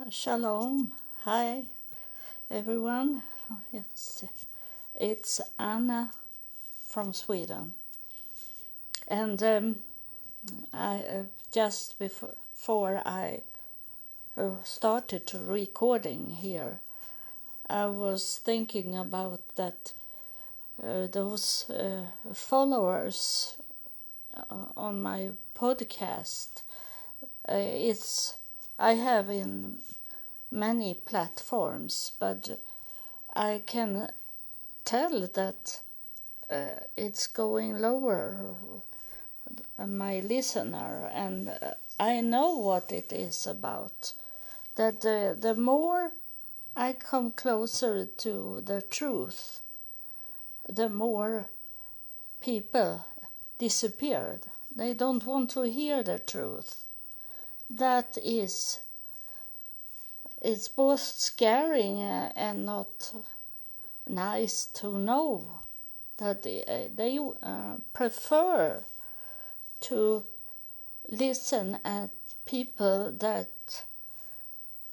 Shalom. Hi, everyone. It's Anna from Sweden. And I just before I started to recording here, I was thinking about that those followers on my podcast. It's I have in many platforms, but I can tell that it's going lower, my listener, and I know what it is about. That the more I come closer to the truth, the more people disappeared. They don't want to hear the truth. That is, it's both scaring and not nice to know that they prefer to listen at people that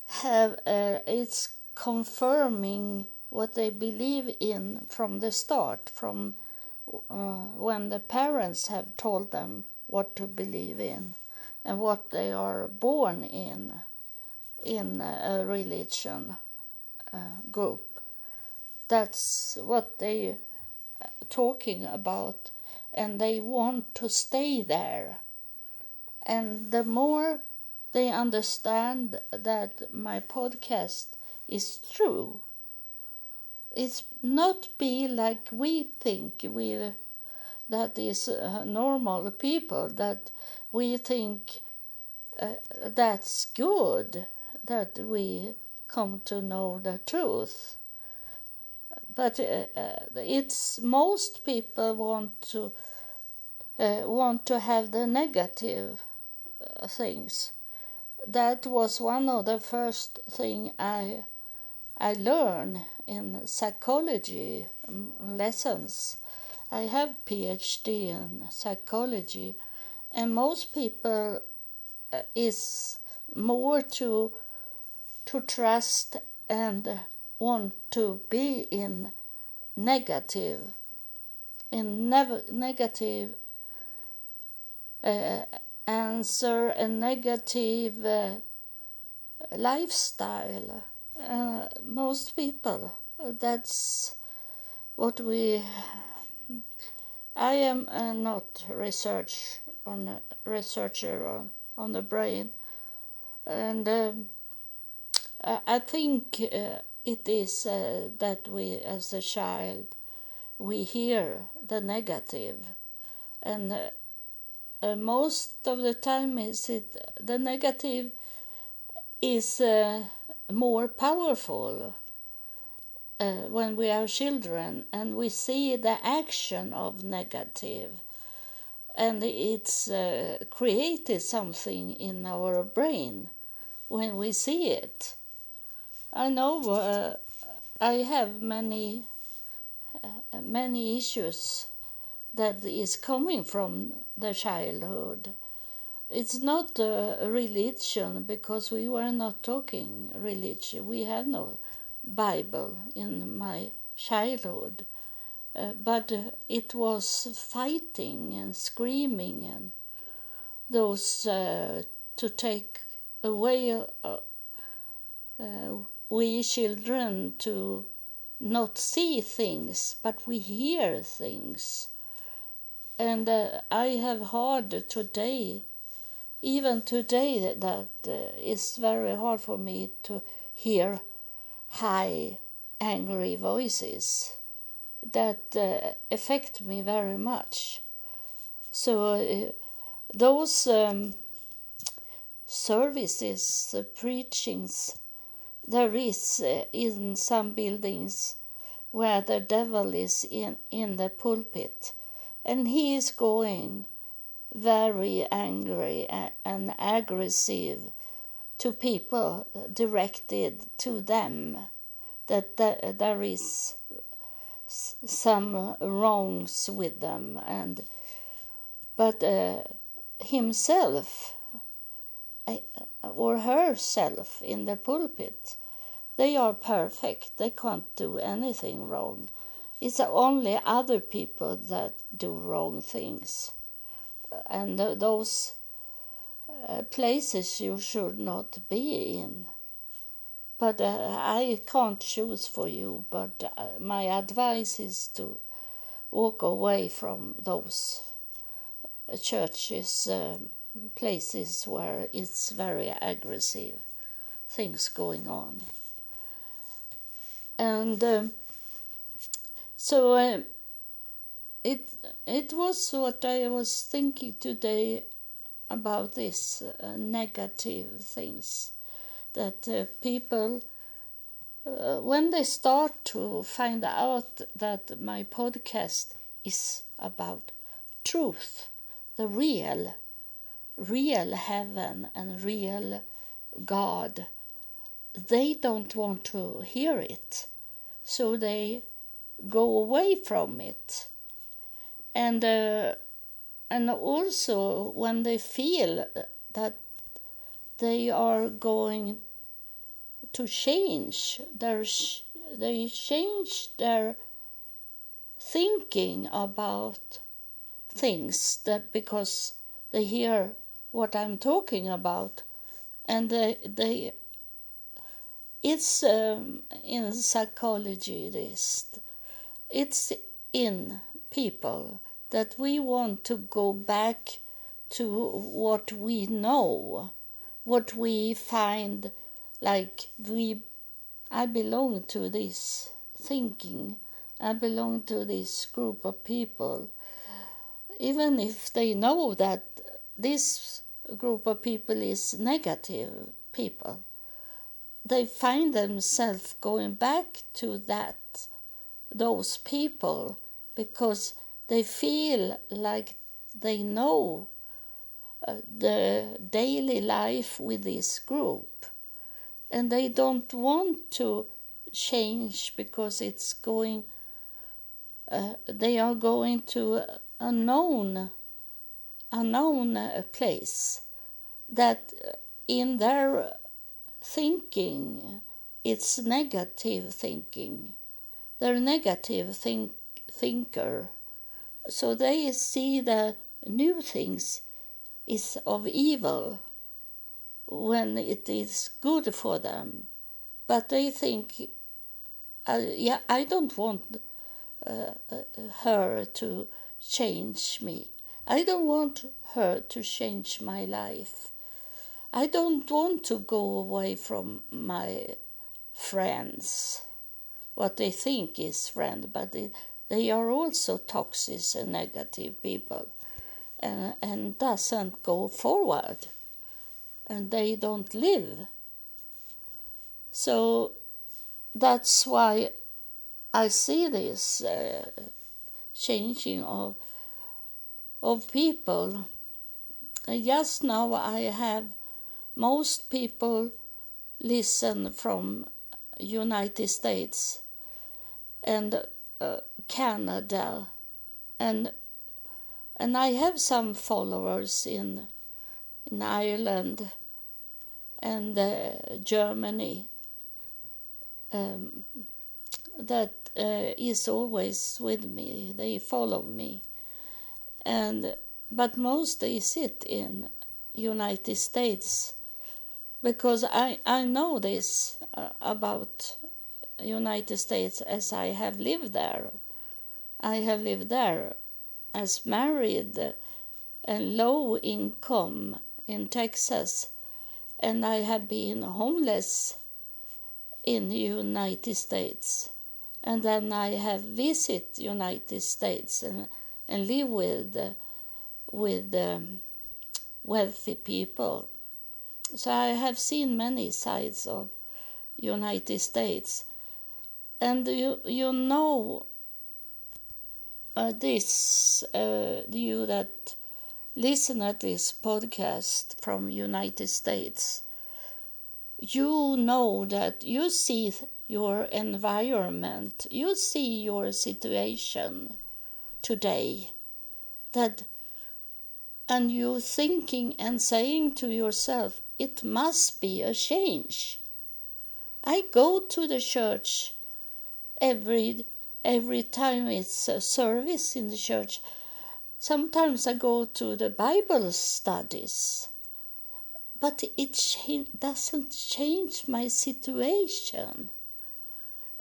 have it's confirming what they believe in from the start, from when the parents have told them what to believe in and what they are born in a religion group. That's what they talking about, and they want to stay there. And the more they understand that my podcast is true, it's not be like we think we that is normal people, that we think that's good, that we come to know the truth. But it's most people want to have the negative things. That was one of the first thing I learned in psychology lessons. I have PhD in psychology, and most people is more to trust and want to be in negative answer, a negative lifestyle. Most people, that's what we. I am not researcher on the brain, and I think it is that we, as a child, we hear the negative, and most of the time the negative is more powerful when we are children, and we see the action of negative, and it's created something in our brain when we see it. I know I have many issues that is coming from the childhood. It's not a religion, because we were not talking religion. We had no Bible in my childhood. But it was fighting and screaming and those to take away we children to not see things, but we hear things. And I have hard today, even today, that it's very hard for me to hear high, angry voices that affect me very much. So those services, preachings, there is in some buildings where the devil is in the pulpit, and he is going very angry and aggressive to people, directed to them that there is some wrongs with them, but himself, or herself in the pulpit. They are perfect. They can't do anything wrong. It's only other people that do wrong things. And those places you should not be in. But I can't choose for you, but my advice is to walk away from those churches, places where it's very aggressive things going on. And so it was what I was thinking today about this negative things that people when they start to find out that my podcast is about truth, the real heaven and real God, they don't want to hear it, so they go away from it. And also when they feel that they are going to change, they change their thinking about things, that because they hear what I'm talking about, and it's in psychology, it's in people that we want to go back to what we know, what we find, like I belong to this thinking, I belong to this group of people, even if they know that this group of people is negative people. They find themselves going back to those people, because they feel like they know the daily life with this group, and they don't want to change because it's going. They are going to a known place that in their thinking it's negative thinking. They're negative thinker, so they see the new things is of evil when it is good for them. But they think, I don't want her to change me. I don't want her to change my life. I don't want to go away from my friends, what they think is friend, but they are also toxic and negative people, and doesn't go forward, and they don't live. So that's why I see this changing of people. Just now I have most people listen from United States and Canada, and I have some followers in Ireland and Germany that is always with me. They follow me, but most they sit in United States, because I know this about United States, as I have lived there. I have lived there as married and low income in Texas, and I have been homeless in the United States, and then I have visited United States and live with wealthy people. So I have seen many sides of United States, and you know this, you that listen at this podcast from United States, you know that you see your environment, you see your situation today, and you thinking and saying to yourself, it must be a change. I go to the church every time it's a service in the church. Sometimes I go to the Bible studies, but it doesn't change my situation.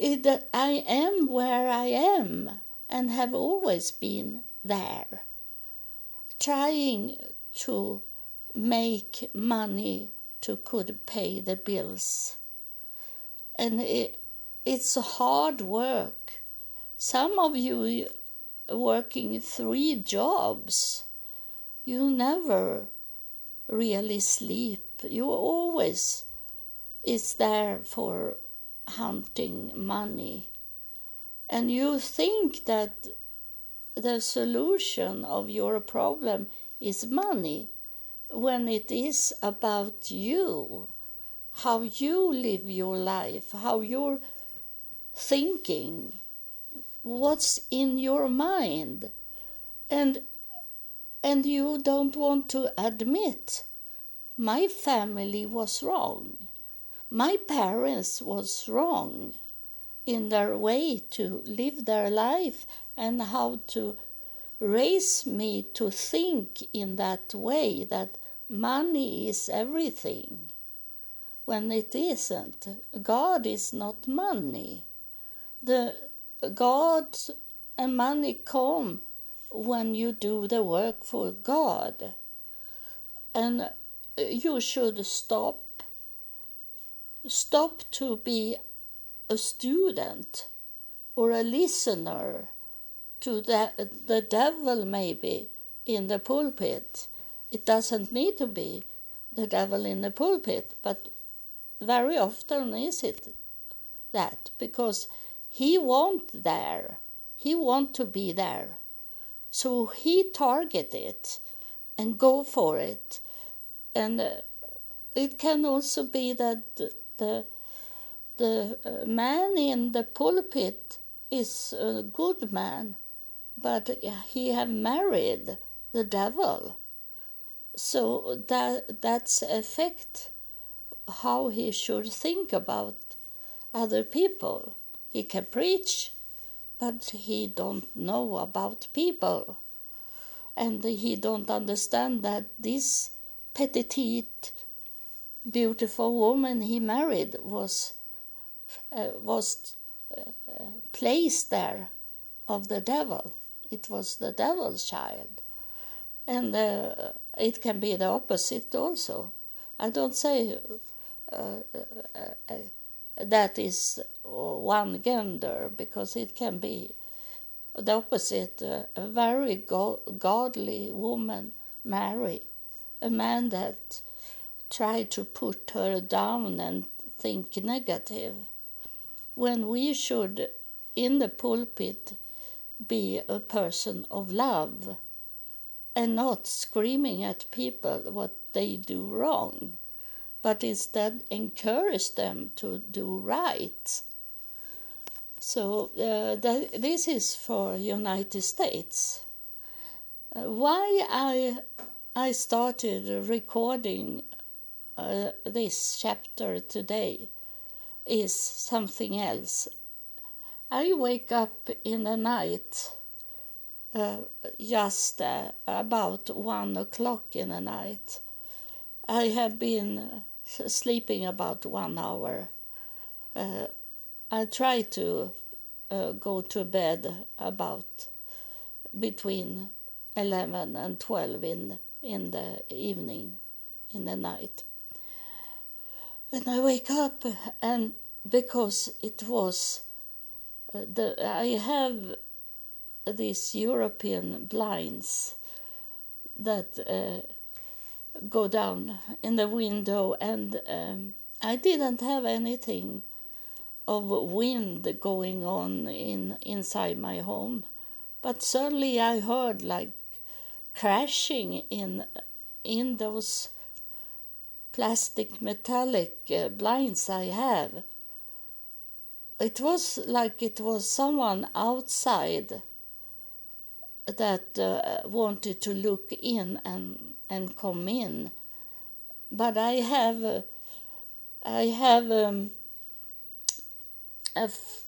I am where I am and have always been there, trying to make money to could pay the bills. And it's hard work. Some of you working 3 jobs, you never really sleep. You always is there for hunting money. And you think that the solution of your problem is money, when it is about you, how you live your life, how you're thinking, what's in your mind. And you don't want to admit, my family was wrong. My parents was wrong in their way to live their life and how to raise me to think in that way, that money is everything, when it isn't. God is not money. The God and money come when you do the work for God. And you should stop to be a student or a listener to the devil, maybe, in the pulpit. It doesn't need to be the devil in the pulpit, but very often is it that, because he won't there. He want to be there. So he target it and go for it. And it can also be that the man in the pulpit is a good man, but he have married the devil. So that's affect how he should think about other people. He can preach, but he don't know about people. And he don't understand that this petite, beautiful woman he married was placed there of the devil. It was the devil's child. And it can be the opposite also. I don't say that is one gender, because it can be the opposite. A very godly woman marry a man that tried to put her down and think negative, when we should in the pulpit be a person of love and not screaming at people what they do wrong, but instead encourage them to do right. So this is for United States. Why I started recording this chapter today is something else. I wake up in the night, just about 1 o'clock in the night. I have been sleeping about 1 hour. I try to go to bed about between 11 and 12 in the evening, in the night. And I wake up, and because it was I have these European blinds that go down in the window, and I didn't have anything of wind going on inside my home, but suddenly I heard like crashing in those plastic metallic blinds I have. It was like it was someone outside that wanted to look in and come in. but I have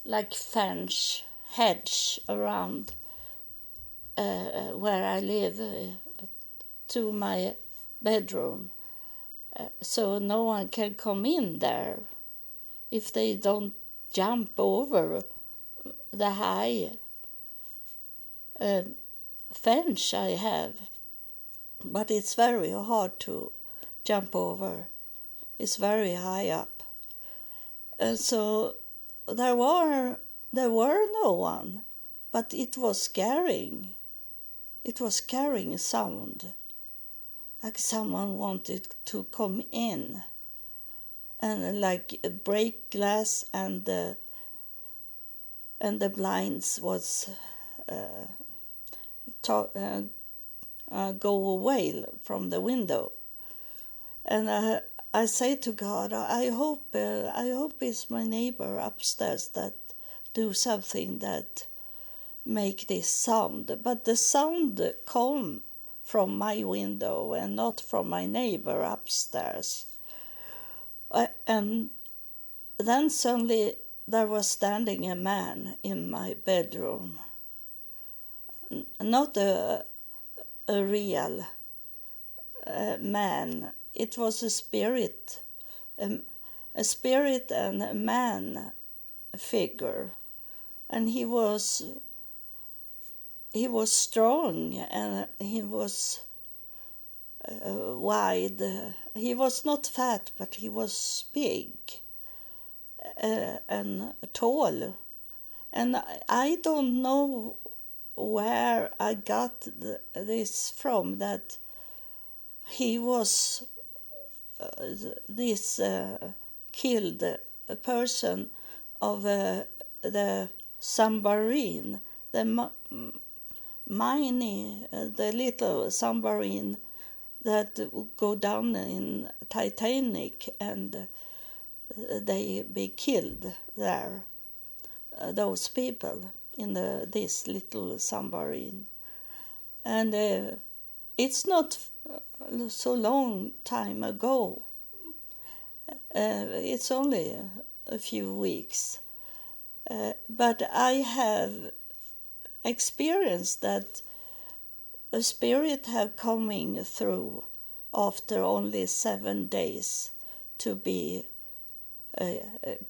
like fence hedge around where I live to my bedroom, so no one can come in there if they don't jump over the high uh, fence I have. But it's very hard to jump over. It's very high up. And so there were no one, but it was scaring. It was scaring sound, like someone wanted to come in and like break glass, and the blinds was go away from the window. And I say to God, I hope it's my neighbor upstairs that do something that make this sound. But the sound come from my window and not from my neighbor upstairs. And then suddenly there was standing a man in my bedroom. Not a real man. It was a spirit and a man figure, and he was strong, and he was wide. He was not fat, but he was big and tall. And I don't know where I got this from, that he was this killed a person of the submarine, the the little submarine that go down in Titanic, and they be killed there, those people in this little submarine. And it's not so long time ago. It's only a few weeks. But I have experienced that a spirit have coming through after only 7 days to be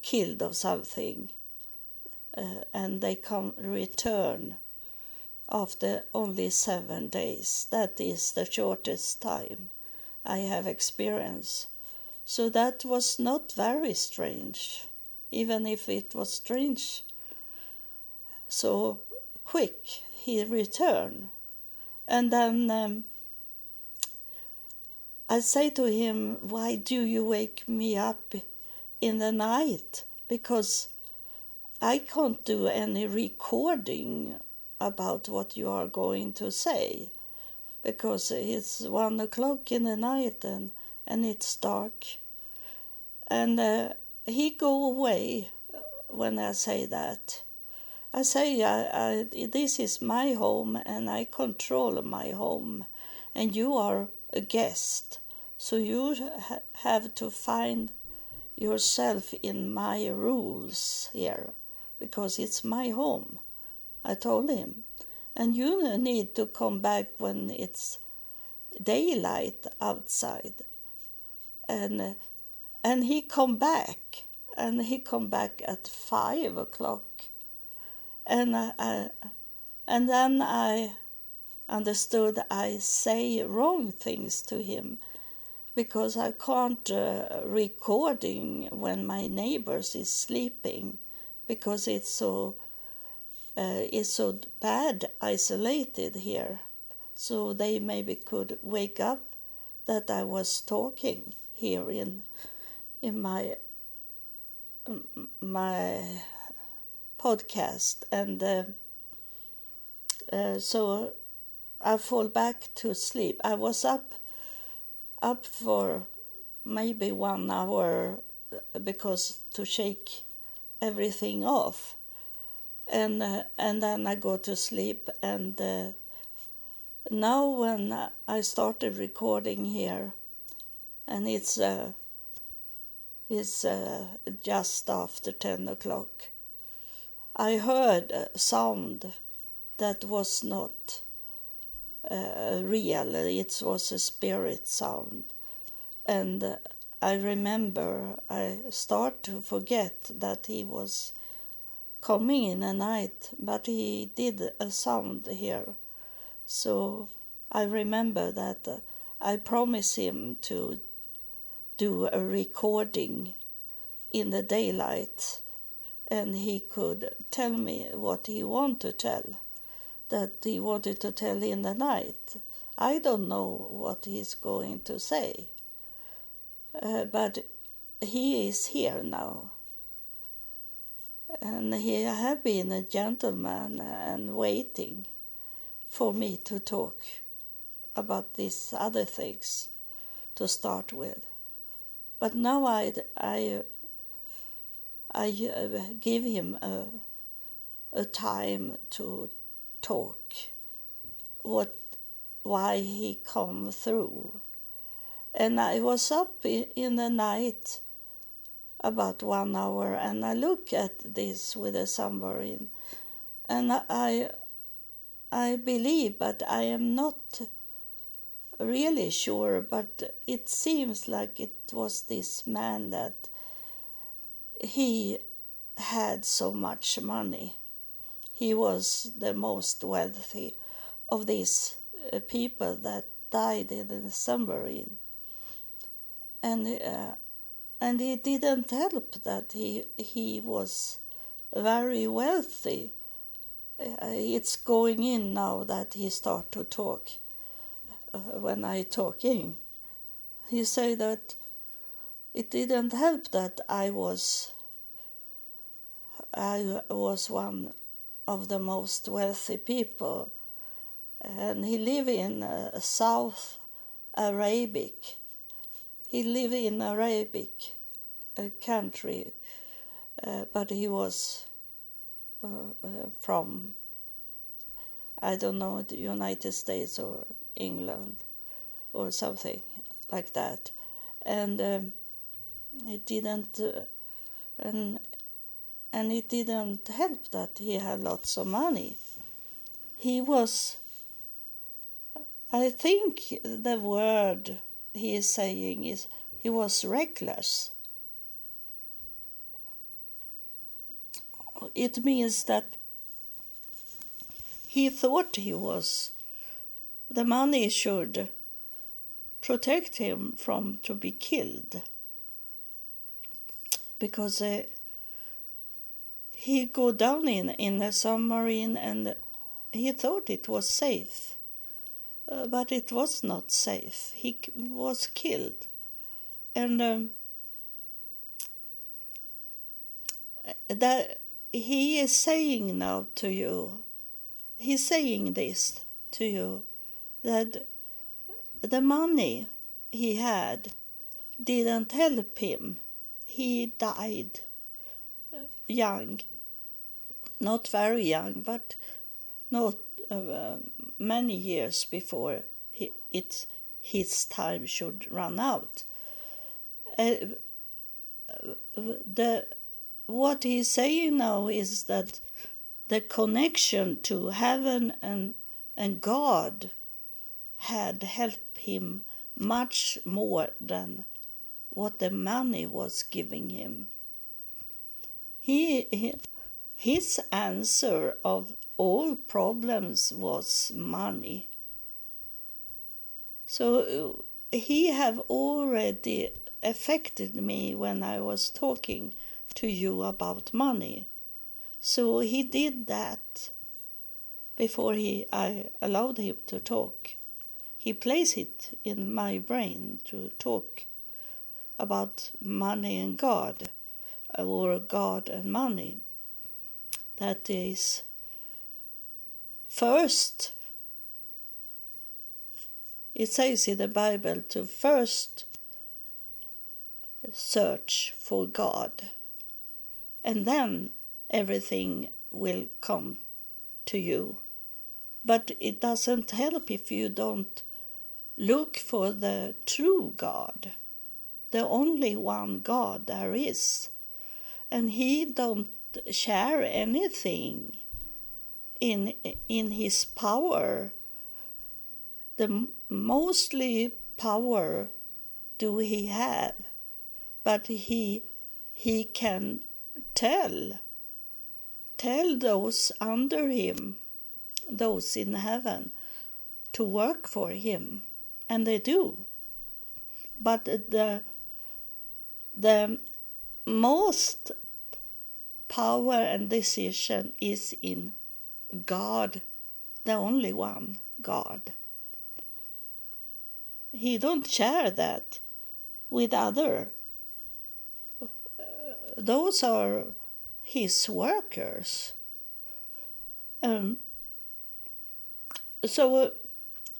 killed of something, and they return after only 7 days. That is the shortest time I have experienced. So that was not very strange, even if it was strange. So quick he returned. And then I say to him, why do you wake me up in the night? Because I can't do any recording about what you are going to say, because it's 1 o'clock in the night, and it's dark. And he go away when I say that. I say, this is my home, and I control my home, and you are a guest, so you have to find yourself in my rules here, because it's my home, I told him. And you need to come back when it's daylight outside. And he come back, at 5 o'clock. And then I understood I say wrong things to him, because I can't recording when my neighbors is sleeping, because it's so bad isolated here. So they maybe could wake up that I was talking here in my podcast, and so I fall back to sleep. I was up for maybe 1 hour, because to shake everything off, and then I go to sleep. And now when I started recording here, and it's just after 10 o'clock. I heard a sound that was not real. It was a spirit sound. And I remember I start to forget that he was coming in the night, but he did a sound here. So I remember that I promised him to do a recording in the daylight, and he could tell me what he wanted to tell, that he wanted to tell in the night. I don't know what he's going to say, but he is here now. And he have been a gentleman and waiting for me to talk about these other things to start with. But now I give him a time to talk, why he come through. And I was up in the night about 1 hour, and I look at this with a submarine, and I believe, but I am not really sure, but it seems like it was this man that he had so much money. He was the most wealthy of these people that died in the submarine. And it didn't help that he was very wealthy. It's going in now that he start to talk. When I talking, he say that it didn't help that I was one of the most wealthy people, and he live in South Arabic. He live in Arabic country, but he was from, I don't know, the United States or England or something like that, and it didn't and it didn't help that he had lots of money. He was, I think the word he is saying is, he was reckless. It means that he thought the money should protect him from to be killed, because he go down in the submarine, and he thought it was safe, but it was not safe. He was killed, and that he is saying now to you, he's saying this to you, that the money he had didn't help him. He died young, not very young, but not many years before his time should run out. What he's saying now is that the connection to heaven and God had helped him much more than what the money was giving him. His answer of all problems was money. So he have already affected me when I was talking to you about money. So he did that before I allowed him to talk. He placed it in my brain to talk about money and God, or God and money. That is, first, it says in the Bible to first search for God, and then everything will come to you. But it doesn't help if you don't look for the true God. the only one God there is. And he don't share anything in his power. The mostly power do he have, but he can tell those under him, those in heaven, to work for him, and they do. But the most power and decision is in God, the only one, God. He don't share that with other. Those are his workers. So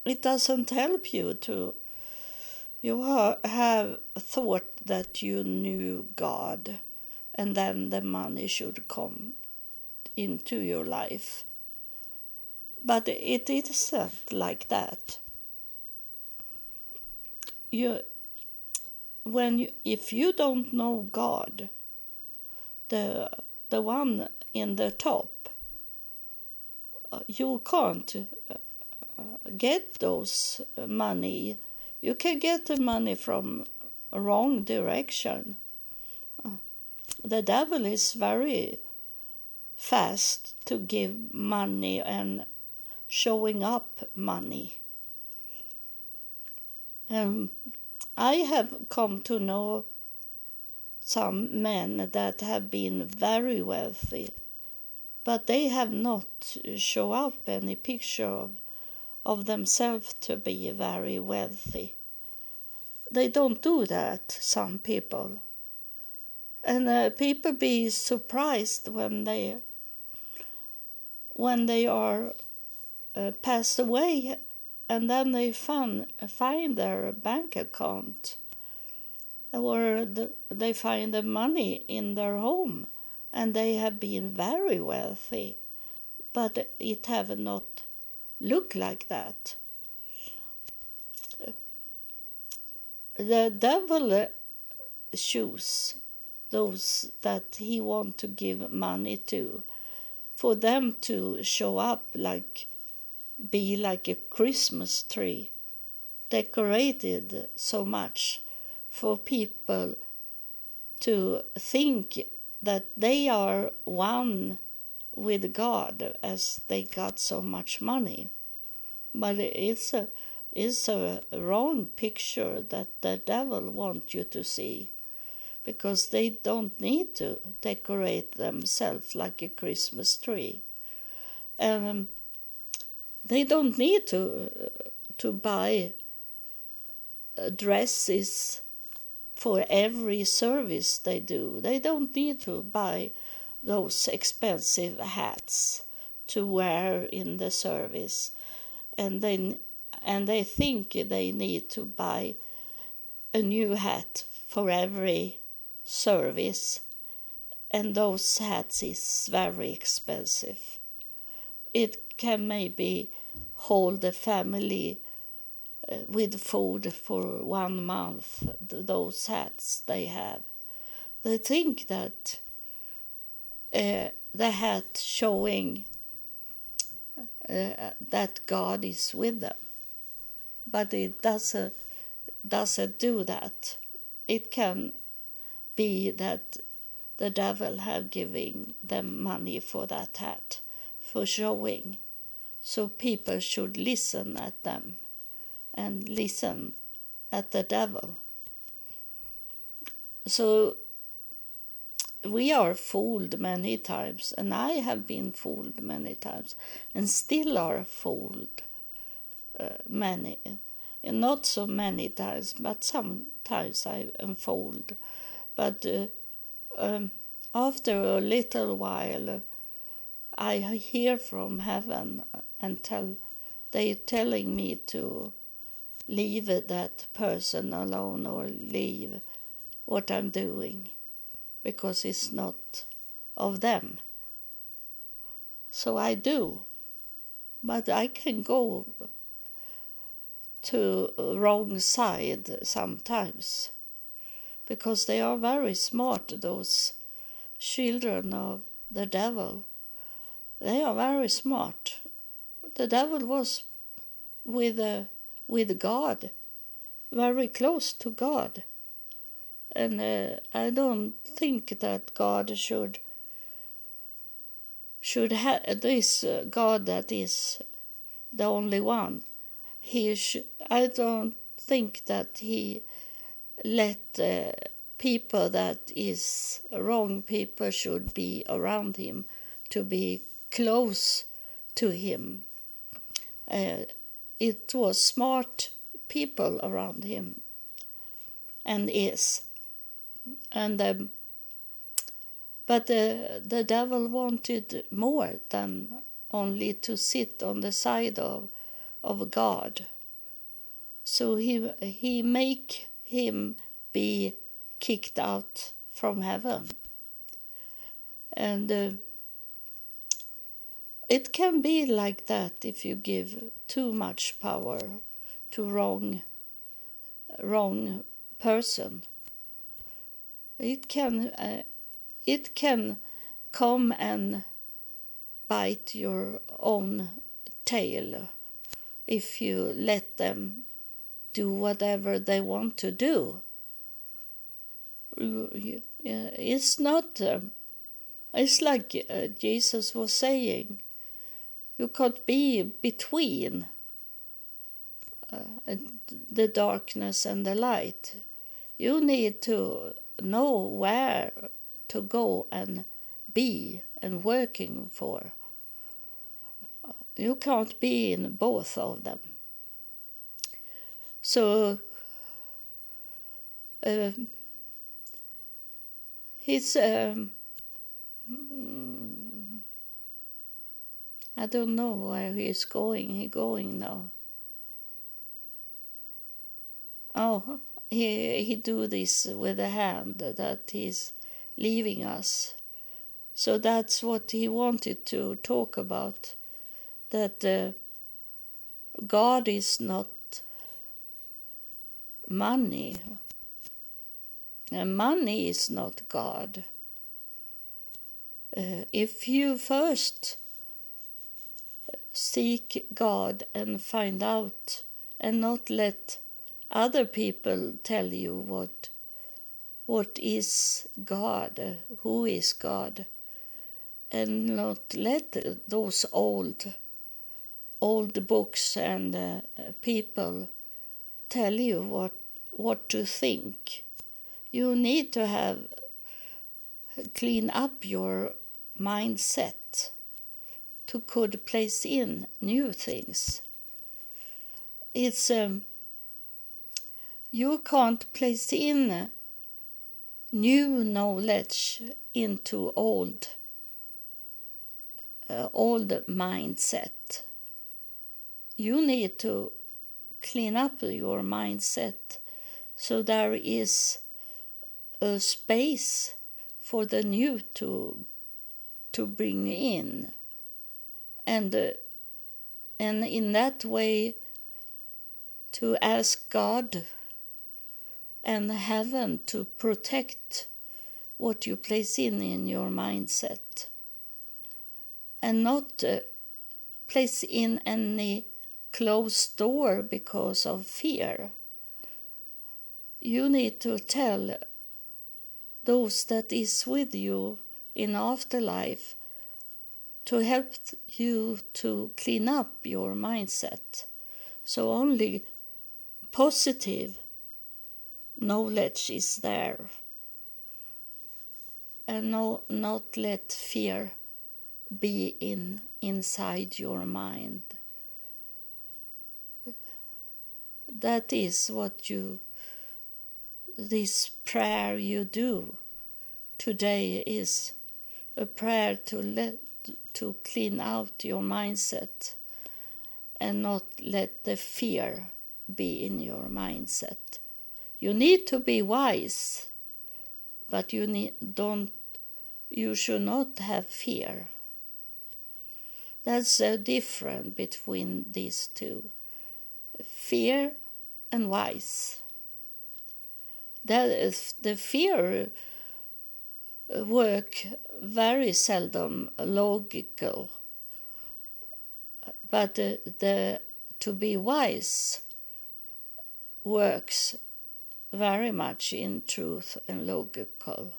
it doesn't help you to have thought that you knew God and then the money should come into your life. But it isn't like that. If you don't know God, the one in the top, you can't get those money. You can get the money from a wrong direction. The devil is very fast to give money and showing up money. I have come to know some men that have been very wealthy, but they have not show up any picture of themselves to be very wealthy. They don't do that, some people. And people be surprised when they are passed away, and then they find their bank account, or they find the money in their home, and they have been very wealthy, but it have not looked like that. The devil choose those that he want to give money to, for them to show up be like a Christmas tree, decorated so much for people to think that they are one with God as they got so much money. But it's a wrong picture that the devil wants you to see, because they don't need to decorate themselves like a Christmas tree. They don't need to buy dresses for every service they do. They don't need to buy those expensive hats to wear in the service. And they think they need to buy a new hat for every service, and those hats is very expensive. It can maybe hold the family with food for 1 month, those hats they have. They think that the hat showing that God is with them, but it doesn't do that. It can be that the devil have giving them money for that hat, for showing, so people should listen at them and listen at the devil. So we are fooled many times, and I have been fooled many times, and still are fooled many. Not so many times, but sometimes I am fooled. But after a little while, I hear from heaven and they telling me to leave that person alone or leave what I'm doing, because it's not of them. So I do, but I can go to wrong side sometimes. because they are very smart, those children of the devil. They are very smart. The devil was with God, very close to God. And I don't think that God should have this God that is the only one. I don't think that he let people that is wrong people should be around him, to be close to him. It was smart people around him, and is. And but the devil wanted more than only to sit on the side of God. So he make him be kicked out from heaven. And it can be like that if you give too much power to wrong person. It can come and bite your own tail if you let them do whatever they want to do. It's not. It's like Jesus was saying. You can't be between the darkness and the light. You need to know where to go and be and working for. You can't be in both of them. So he's I don't know where he's going. He's going now. Oh, he do this with a hand that he's leaving us. So that's what he wanted to talk about. That God is not money. And money is not God. If you first seek God and find out, and not let other people tell you what is God, who is God, and not let those old books and people tell you what to think. You need to clean up your mindset to could place in new things. It's you can't place in new knowledge into old mindset. You need to clean up your mindset so there is a space for the new to bring in, and in that way to ask God and heaven to protect what you place in your mindset, and not place in any closed door because of fear. You need to tell those that is with you in afterlife to help you to clean up your mindset. So only positive knowledge is there, and not let fear be inside your mind. That is what this prayer you do today is a prayer to clean out your mindset and not let the fear be in your mindset. You need to be wise, but you should not have fear. That's the difference between these two. Fear and wise. that is the fear work very seldom logical, but the to be wise works very much in truth and logical.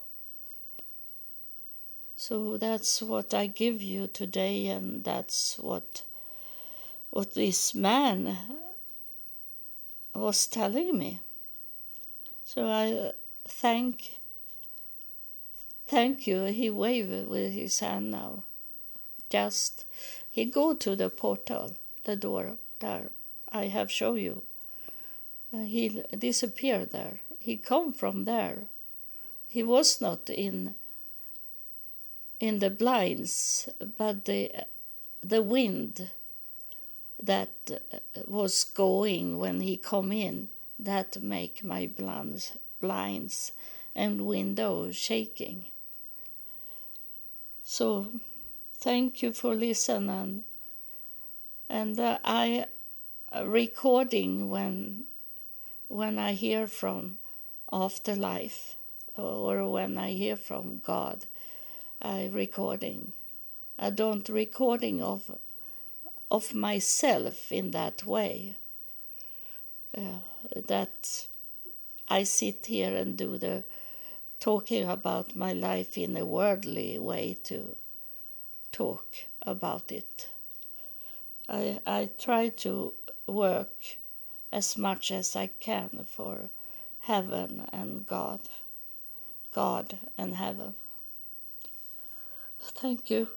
So that's what I give you today, and that's what this man was telling me. So I thank you. He waved with his hand now. Just he go to the portal, the door there. I have shown you. He disappeared there. He come from there. He was not in the blinds, but the wind that was going when he come in, that make my blinds and windows shaking. So thank you for listening, and I recording when I hear from afterlife or when I hear from God. I recording. I don't recording of myself in that way. That I sit here and do the talking about my life in a worldly way to talk about it. I try to work as much as I can for heaven and God and heaven. Thank you.